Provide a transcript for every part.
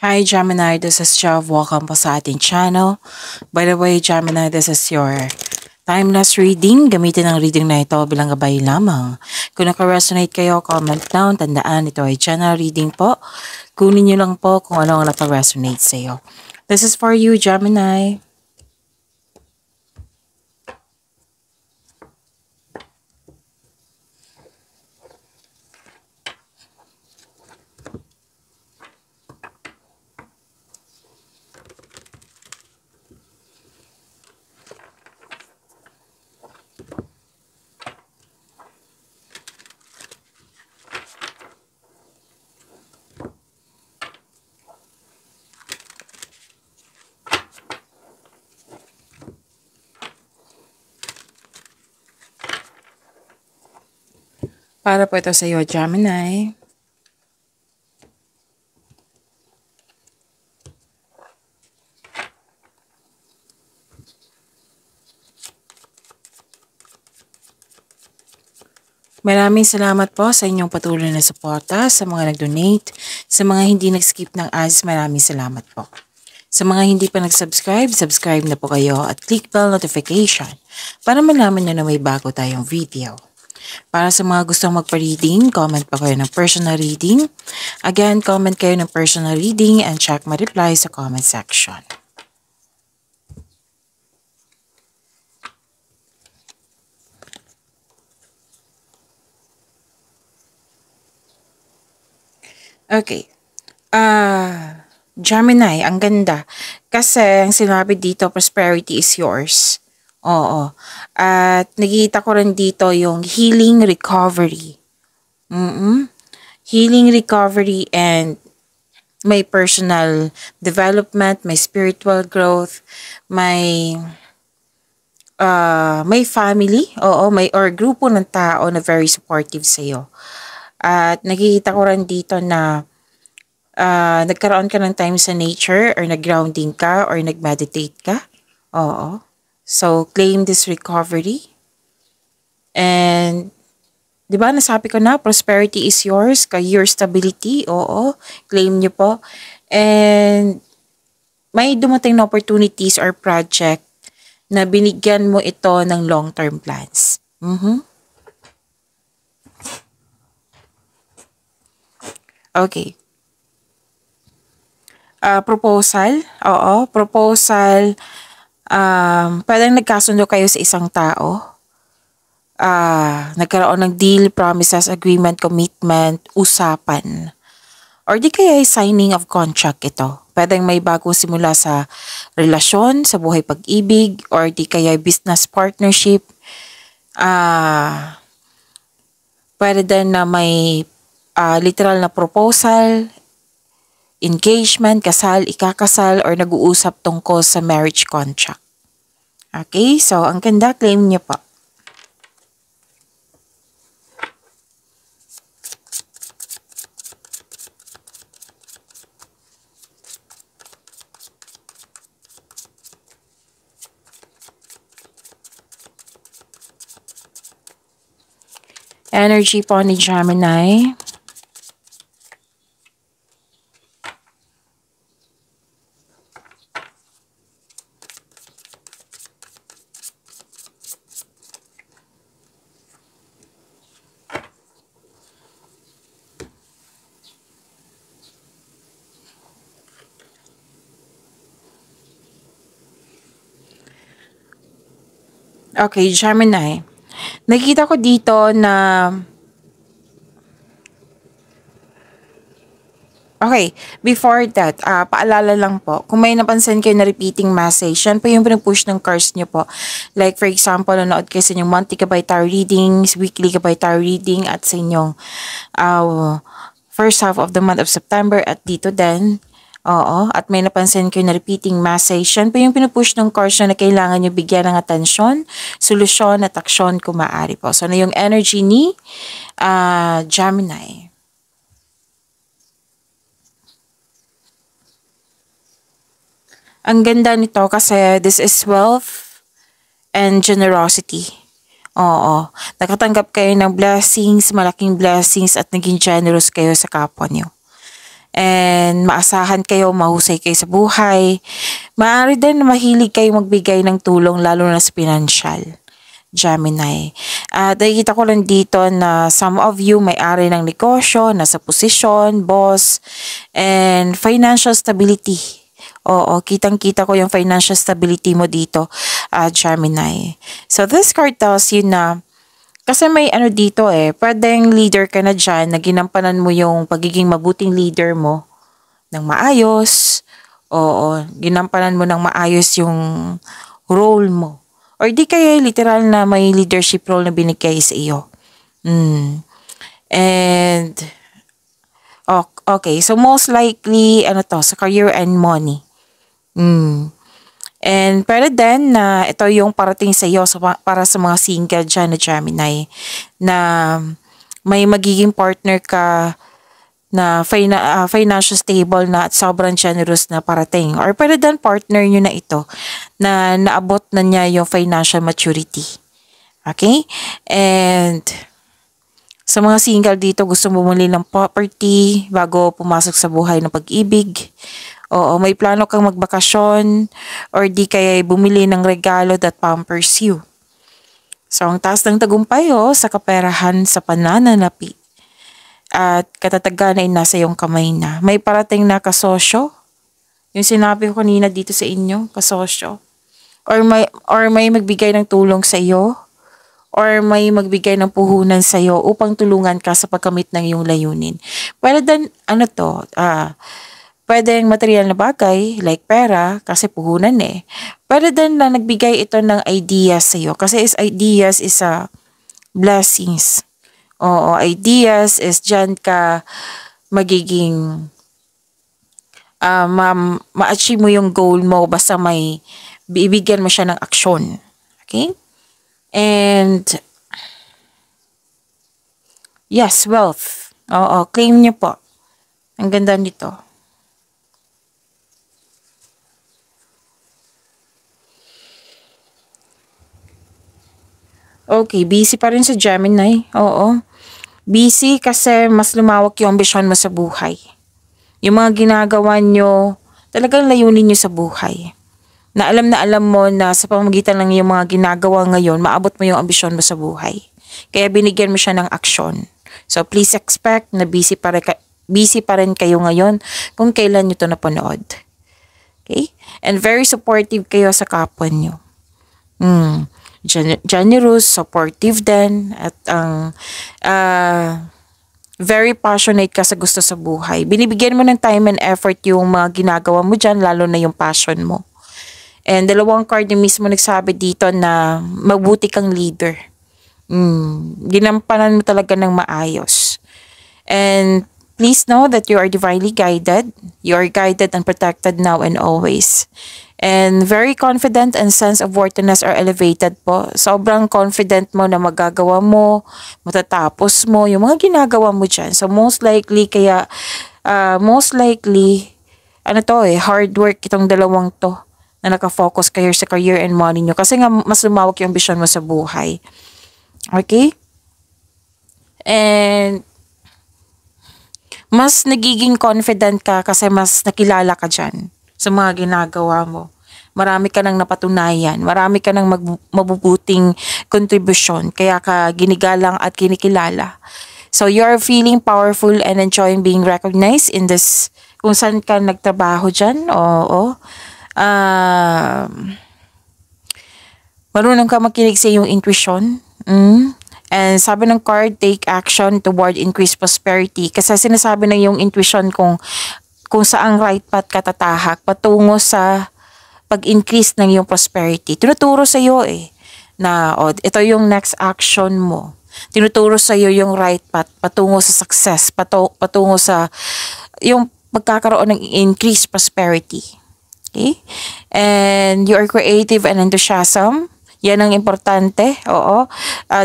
Hi Gemini, this is Jav. Welcome po sa ating channel. By the way, Gemini, this is your timeless reading. Gamitin ang reading na ito bilang gabay lamang. Kung naka-resonate kayo, comment down. Tandaan, ito ay general reading po. Kunin nyo lang po kung ano ang naka-resonate sa iyo. This is for you, Gemini. Para po ito sa iyo, Gemini. Maraming salamat po sa inyong patuloy na suporta, sa mga nag-donate, sa mga hindi nag-skip ng ads, maraming salamat po. Sa mga hindi pa nag-subscribe, subscribe na po kayo at click bell notification para malaman nyo na may bago tayong video. Para sa mga gustong magpa-reading, comment pa kayo ng personal reading. Again, comment kayo ng personal reading and check my reply sa comment section. Okay. Gemini, ang ganda. Kasi ang sinabi dito, prosperity is yours. Oo. At nakita ko rin dito yung healing recovery. Healing recovery and may personal development, may spiritual growth, may family, may or grupo ng tao na very supportive sa iyo. At nakikita ko rin dito na nagkaroon ka ng time sa nature or nag-grounding ka or nag-meditate ka. Oo. So, claim this recovery. And, di ba, nasabi ko na, prosperity is yours, career stability, oo, claim nyo po. And, may dumating na opportunities or project na binigyan mo ito ng long-term plans. Okay. Proposal. Oo, proposal. Pwedeng nagkasundo kayo sa isang tao. Nagkaroon ng deal, promises, agreement, commitment, usapan. Or di kaya signing of contract ito. Pwedeng may bagong simula sa relasyon, sa buhay pag-ibig, or di kaya business partnership. Pwede din na may literal na proposal, engagement, kasal, ikakasal, or nag-uusap tungkol sa marriage contract. Okay, so ang ganda, claim niyo po. Energy po ni Gemini. Okay, Gemini. Nakita ko dito na okay, before that, paalala lang po, kung may napansin kayo na repeating message, yan po yung pinag-push ng cards nyo po. Like for example, nanood kayo sa inyong monthly Gabay Tarot readings, weekly Gabay Tarot reading, at sa inyong first half of the month of September at dito din. Oo, at may napansin kayo na repeating message, yan po yung pinupush ng cards na kailangan nyo bigyan ng atensyon, solusyon at aksyon kung maaari po. So, na yung energy ni Gemini. Ang ganda nito kasi this is wealth and generosity. Oo, nakatanggap kayo ng blessings, malaking blessings at naging generous kayo sa kapwa nyo. and maasahan kayo, mahusay kayo sa buhay. Maaari din na mahilig kayo magbigay ng tulong lalo na sa financial. Gemini. At nakikita ko lang dito na some of you may-ari ng negosyo, nasa posisyon, boss, and financial stability. Oo, kitang-kita ko yung financial stability mo dito, Gemini. So this card tells you na, kasi may ano dito pwedeng leader ka na dyan, na ginampanan mo yung pagiging mabuting leader mo ng maayos. Oo, ginampanan mo ng maayos yung role mo. Or di kaya literal na may leadership role na binigay sa iyo. And, okay, so most likely, sa career and money. And pwede din na ito yung parating sa iyo para sa mga single dyan na Gemini, na may magiging partner ka na financial stable na at sobrang generous na parating. Or pwede din partner nyo na ito na naabot na niya yung financial maturity. Okay? And sa mga single dito, gusto mo bumili ng property bago pumasok sa buhay ng pag-ibig. Oo, may plano kang magbakasyon or di kaya bumili ng regalo that pampers you. So, ang taas ng tagumpay sa kaperahan sa pananalapi at katatagan ay nasa iyong kamay na. May parating na kasosyo. Yung sinabi ko kanina dito sa inyo, kasosyo. Or may magbigay ng tulong sa iyo. Or may magbigay ng puhunan sa iyo upang tulungan ka sa pagkamit ng iyong layunin. Pwede din, pwedeng material na bagay, like pera, kasi puhunan Pwede din na nagbigay ito ng ideas sa iyo. Kasi ideas is blessings. Oo, ideas is dyan ka magiging ma-achieve mo yung goal mo basta may bibigyan mo siya ng aksyon. Okay? And yes, wealth. Oo, claim niyo po. Ang ganda nito. Okay, busy pa rin sa Gemini. Oo. Busy kasi mas lumawak yung ambisyon mo sa buhay. Yung mga ginagawa nyo, talagang layunin nyo sa buhay. Na alam mo na sa pamamagitan ng yung mga ginagawa ngayon, maabot mo yung ambisyon mo sa buhay. Kaya binigyan mo siya ng aksyon. So please expect na busy pa rin kayo ngayon kung kailan nyo ito napanood. Okay? And very supportive kayo sa kapwa nyo. Generous, supportive din, at very passionate ka sa gusto sa buhay. Binibigyan mo ng time and effort yung mga ginagawa mo dyan, lalo na yung passion mo. And dalawang card yung mismo nagsabi dito na mabuti kang leader. Ginampanan mo talaga ng maayos. And please know that you are divinely guided. You are guided and protected now and always. And very confident and sense of worthiness are elevated po. Sobrang confident mo na magagawa mo, matatapos mo, yung mga ginagawa mo dyan. So most likely, hard work itong dalawang to na nakafocus kayo sa career and money nyo. Kasi nga, mas lumawak yung ambisyon mo sa buhay. Okay? And mas nagiging confident ka kasi mas nakilala ka dyan sa mga ginagawa mo. Marami ka nang napatunayan. Marami ka nang mabubuting kontribusyon. Kaya ka ginigalang at kinikilala. So, you're feeling powerful and enjoying being recognized in this, kung saan ka nagtrabaho dyan. Oo. Marunong ka makinig sa iyong intuition. And sabi ng card, take action toward increased prosperity. Kasi sinasabi ng iyong intuition kung saang right path ka tatahak patungo sa pag-increase ng iyong prosperity. Tinuturo sa iyo na ito yung next action mo. Tinuturo sa iyo yung right path patungo sa success, patungo sa yung pagkakaroon ng increased prosperity. Okay? And you are creative and enthusiasm. Yan ang importante. Oo.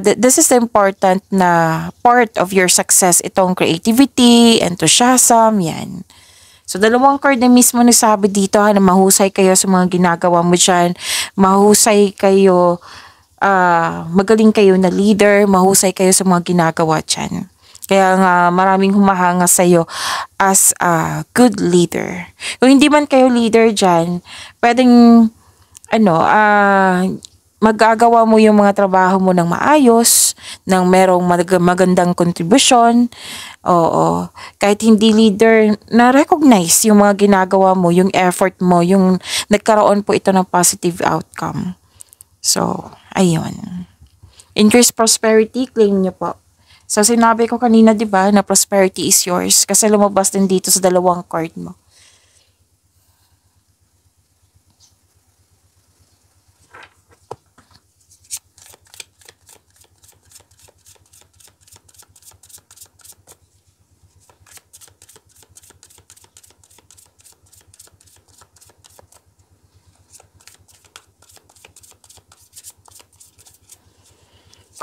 This is the important na part of your success. Itong creativity, enthusiasm, yan. So, dalawang card na mismo nagsabi dito na mahusay kayo sa mga ginagawa mo dyan. Mahusay kayo, magaling kayo na leader. Mahusay kayo sa mga ginagawa dyan. Kaya nga maraming humahanga sa'yo as a good leader. Kung hindi man kayo leader dyan, pwedeng magagawa mo yung mga trabaho mo ng maayos, ng merong magandang kontribusyon. Oo. Kahit hindi leader, na-recognize yung mga ginagawa mo, yung effort mo, yung nagkaroon po ito ng positive outcome. So, ayun. Increase prosperity, claim nyo po. So, sinabi ko kanina, di ba, na prosperity is yours kasi lumabas din dito sa dalawang card mo.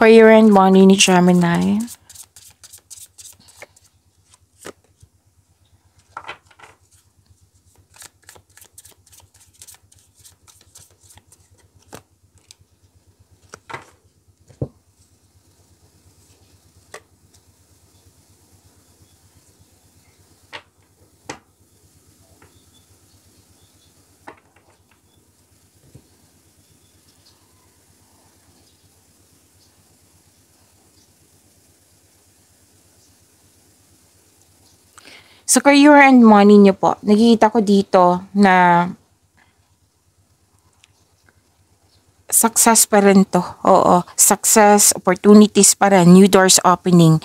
Career and money ni Gemini. Sa career and money niyo po, nakikita ko dito na success pa rin to. Oo, success, opportunities pa rin, new doors opening.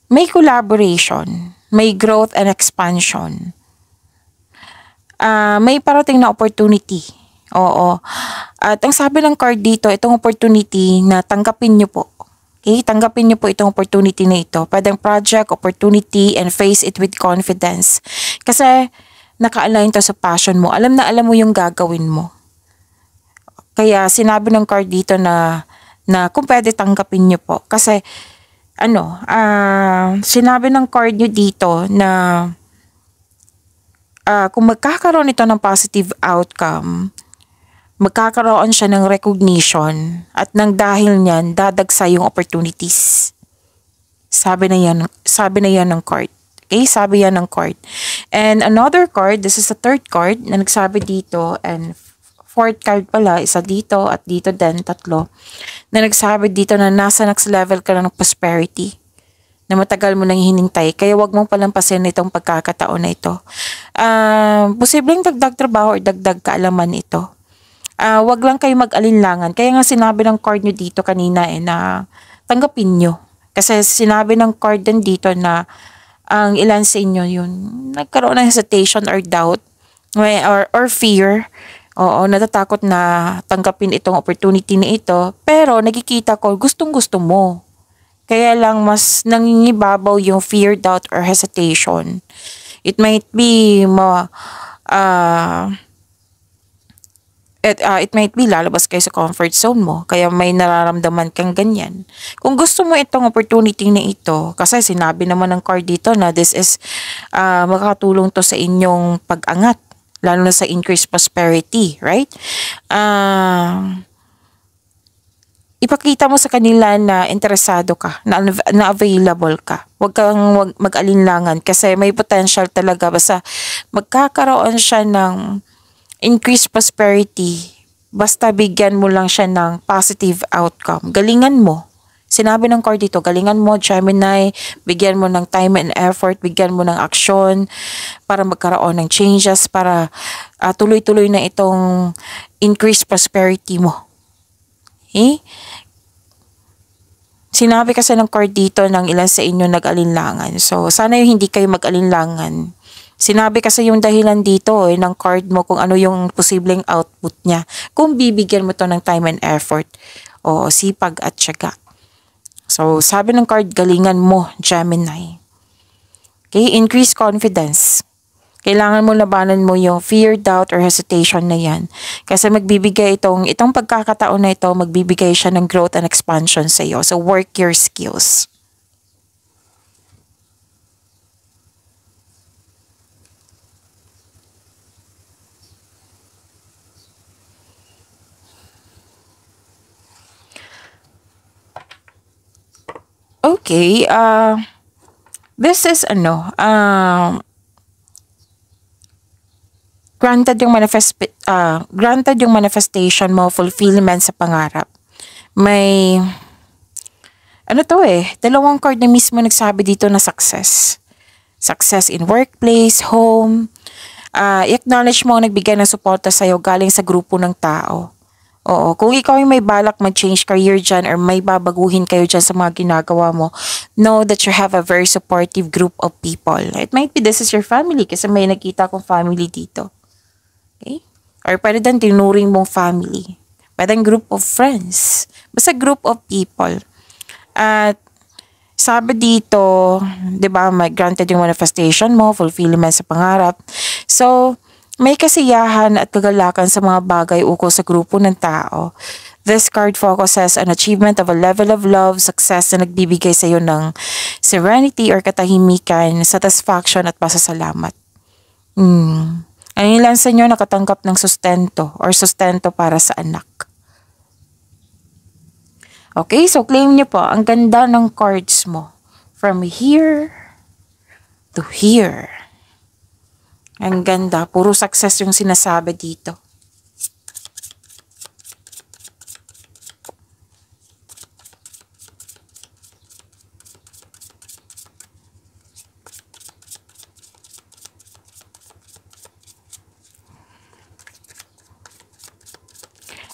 May collaboration, may growth and expansion. May parating na opportunity. Oo. At ang sabi ng card dito, itong opportunity na tanggapin nyo po. Okay, tanggapin niyo po itong opportunity na ito. Pwedeng project, opportunity, and face it with confidence. Kasi naka-align to sa passion mo. Alam na alam mo yung gagawin mo. Kaya sinabi ng card dito na kung pwede tanggapin niyo po. Kasi sinabi ng card niyo dito na kung magkakaroon ito ng positive outcome, magkakaroon siya ng recognition at nang dahil niyan dadagsa yung opportunities. Sabi na yan ng card. Okay, sabi yan ng card. And another card, this is the third card na nagsabi dito, and fourth card pala, isa dito at dito din, tatlo, na nagsabi dito na nasa next level ka na ng prosperity na matagal mo nang hinintay. Kaya wag mong palampasin itong pagkakataon na ito. Posibleng dagdag trabaho or dagdag kaalaman ito. Wag lang kayo mag-alinlangan. Kaya nga sinabi ng card nyo dito kanina na tanggapin nyo. Kasi sinabi ng card din dito na ang ilan sa inyo yun, nagkaroon ng hesitation or doubt or fear. Oo, natatakot na tanggapin itong opportunity na ito. Pero nakikita ko, gustong-gusto mo. Kaya lang mas nangingibabaw yung fear, doubt, or hesitation. It might be it might be lalabas kayo sa comfort zone mo. Kaya may nararamdaman kang ganyan. Kung gusto mo itong opportunity na ito, kasi sinabi naman ng card dito na this is makakatulong to sa inyong pag-angat. Lalo na sa increased prosperity, right? Ipakita mo sa kanila na interesado ka, na available ka. Huwag kang mag-alinlangan kasi may potential talaga. Basta magkakaroon siya ng increased prosperity, basta bigyan mo lang siya ng positive outcome. Galingan mo. Sinabi ng card dito, galingan mo, Gemini, bigyan mo ng time and effort, bigyan mo ng action para magkaroon ng changes, para tuloy-tuloy na itong increased prosperity mo. Okay? Sinabi kasi ng card dito ng ilan sa inyo nag-alinlangan. So, sana yung hindi kayo mag-alinlangan. Sinabi kasi yung dahilan dito ng card mo kung ano yung posibleng output niya. Kung bibigyan mo to ng time and effort o sipag at tiyaga. So, sabi ng card, galingan mo, Gemini. Okay, increase confidence. Kailangan mo labanan mo yung fear, doubt, or hesitation na yan. Kasi magbibigay itong pagkakataon na ito, magbibigay siya ng growth and expansion sa iyo. So, work your skills. Okay, this is granted yung manifestation mo, fulfillment sa pangarap. May, dalawang card na mismo nagsabi dito na success. Success in workplace, home. I-acknowledge mo ang nagbigay ng suporta sa'yo galing sa grupo ng tao. Oo, kung ikaw ay may balak mag-change career dyan or may babaguhin kayo dyan sa mga ginagawa mo, know that you have a very supportive group of people. It might be this is your family kasi may nakita akong family dito. Okay? Or pwede din tinuring mong family. Pwede group of friends. Basta group of people. At sabi dito, di ba, may granted yung manifestation mo, fulfillment sa pangarap. So, may kasiyahan at kagalakan sa mga bagay ukol sa grupo ng tao. This card focuses on achievement of a level of love, success na nagbibigay sa iyo ng serenity or katahimikan, satisfaction at pasasalamat. Ang ilan sa inyo nakatanggap ng sustento or sustento para sa anak. Okay, so claim niyo po, ang ganda ng cards mo. From here to here. Ang ganda. Puro success yung sinasabi dito.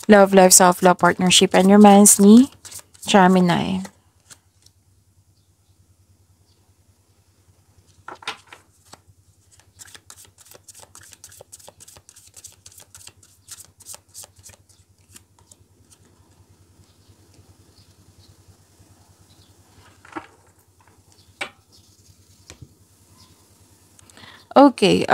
Love, life, self-love, partnership, and romance ni Gemini. Okay,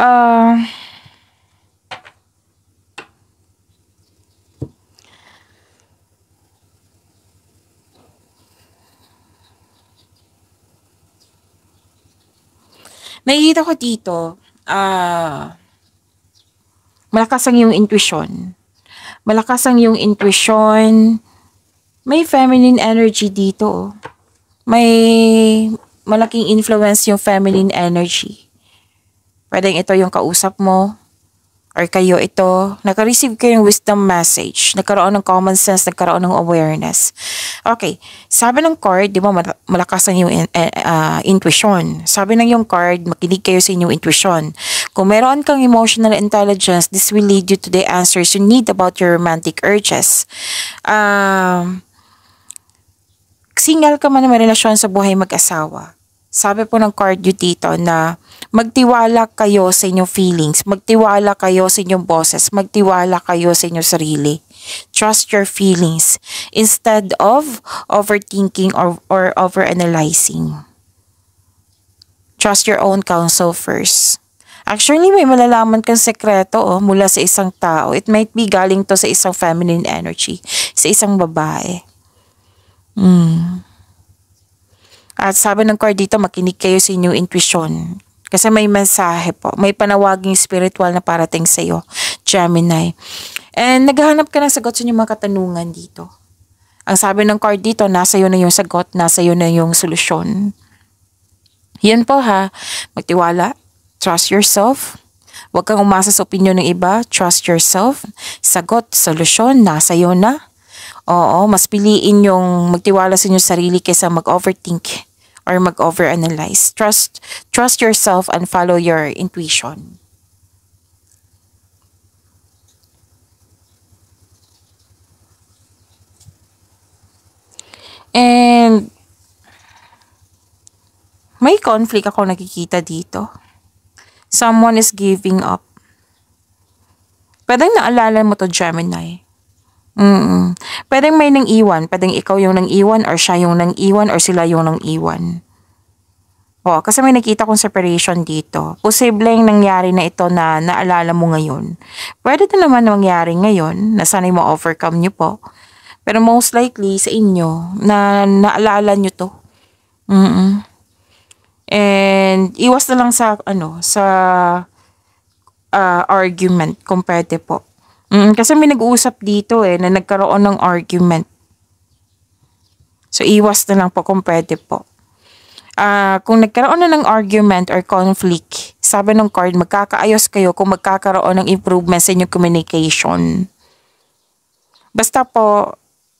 nakikita ko dito, malakas ang iyong intuition. Malakas ang iyong intuition. May feminine energy dito. May malaking influence yung feminine energy. Pwedeng ito yung kausap mo or kayo ito. Naka-receive kayo ng wisdom message. Nagkaroon ng common sense, nagkaroon ng awareness. Okay, sabi ng card, di ba malakas ang yung intuition. Sabi ng yung card, makinig kayo sa inyong intuition. Kung meron kang emotional intelligence, this will lead you to the answers you need about your romantic urges. Single ka man na may relasyon sa buhay mag-asawa. Sabi po ng card you dito na magtiwala kayo sa inyong feelings, magtiwala kayo sa inyong boses, magtiwala kayo sa inyong sarili. Trust your feelings instead of overthinking or overanalyzing. Trust your own counsel first. Actually, may malalaman kang sekreto mula sa isang tao. It might be galing to sa isang feminine energy, sa isang babae. At sabi ng card dito, makinig kayo sa inyong intuition. Kasi may mensahe po. May panawaging spiritual na parating sa iyo, Gemini. And naghahanap ka ng sagot sa inyong mga katanungan dito. Ang sabi ng card dito, nasa iyo na yung sagot, nasa iyo na yung solusyon. Yan po ha. Magtiwala. Trust yourself. Huwag kang umasa sa opinion ng iba. Trust yourself. Sagot, solusyon, nasa iyo na. Oo, mas piliin yung magtiwala sa inyong sarili kaysa mag-overthink or mag-overanalyze. Trust yourself and follow your intuition. And may conflict ako nakikita dito. Someone is giving up. Pwedeng naalala mo to, Gemini. Pwedeng may nang iwan. Pwedeng ikaw yung nang iwan or siya yung nang iwan or sila yung nang iwan. Kasi may nakita kong separation dito. Posibleng nangyari na ito na naalala mo ngayon. Pwede na naman mangyari ngayon na sana'y ma-overcome nyo po. Pero most likely sa inyo na naalala nyo to. And iwas na lang sa argument kung pwede po. Kasi may nag-uusap dito na nagkaroon ng argument. So, iwas na lang po kung pwede po. Kung nagkaroon na ng argument or conflict, sabi ng card, magkakaayos kayo kung magkakaroon ng improvement sa inyong communication. Basta po,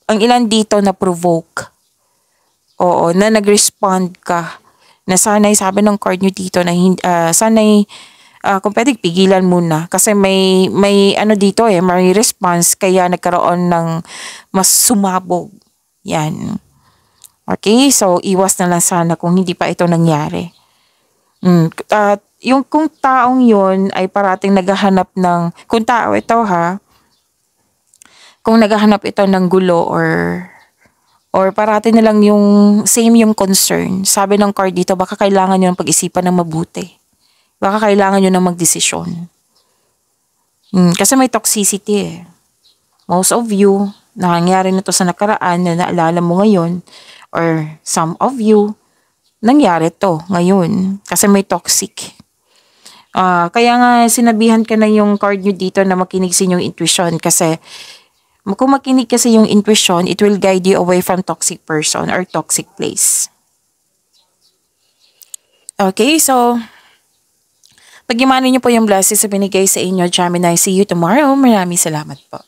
ang ilan dito na provoke. Oo, na nag-respond ka. Na sana'y, sabi ng card nyo dito, na sana'y, kung pwede, pigilan muna. Kasi may ano dito may response, kaya nagkaroon ng mas sumabog. Yan. Okay, so iwas na lang sana kung hindi pa ito nangyari. At yung kung taong yun ay parating naghahanap ng, kung tao ito kung naghahanap ito ng gulo or parati na lang yung same yung concern. Sabi ng card dito, baka kailangan nyo ng pag-isipan ng mabuti. Baka kailangan nyo ng magdesisyon. Kasi may toxicity Most of you, nangyari na to sa nakaraan na naalala mo ngayon, or some of you, nangyari to ngayon kasi may toxic. Kaya nga sinabihan ka na yung card nyo dito na makinig sa inyong intuition kasi kung makinig kasi yung intuition, it will guide you away from toxic person or toxic place. Okay, so pag-imanin nyo po yung blessings na binigay sa inyo, Gemini. See you tomorrow. Maraming salamat po.